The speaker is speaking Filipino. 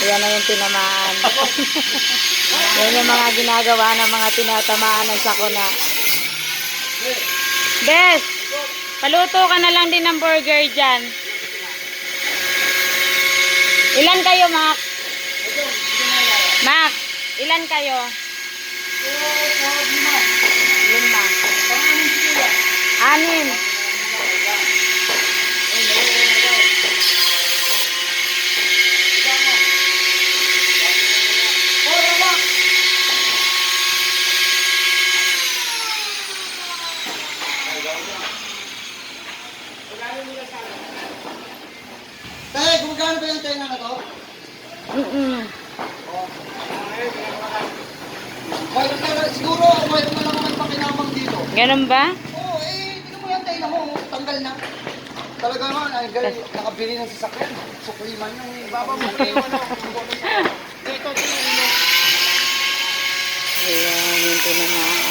Yan na yung tinamaan. Yan yung mga ginagawa ng mga tinatamaan ng sakuna. Bes, paluto ka na lang din ng burger dyan. Ilan kayo, Mac? Mac, ilan kayo? 5. 6. Tay, gumagana ba yung tenga na to? Siguro, mayroon na lang ako pakinabang dito. Ganun ba? Oo, tingnan mo yan, tenga mo, tanggal na. Talaga naman, nakabili ng sasakyan. Sukliman yung baba mo. Ayan, yung tinamaan.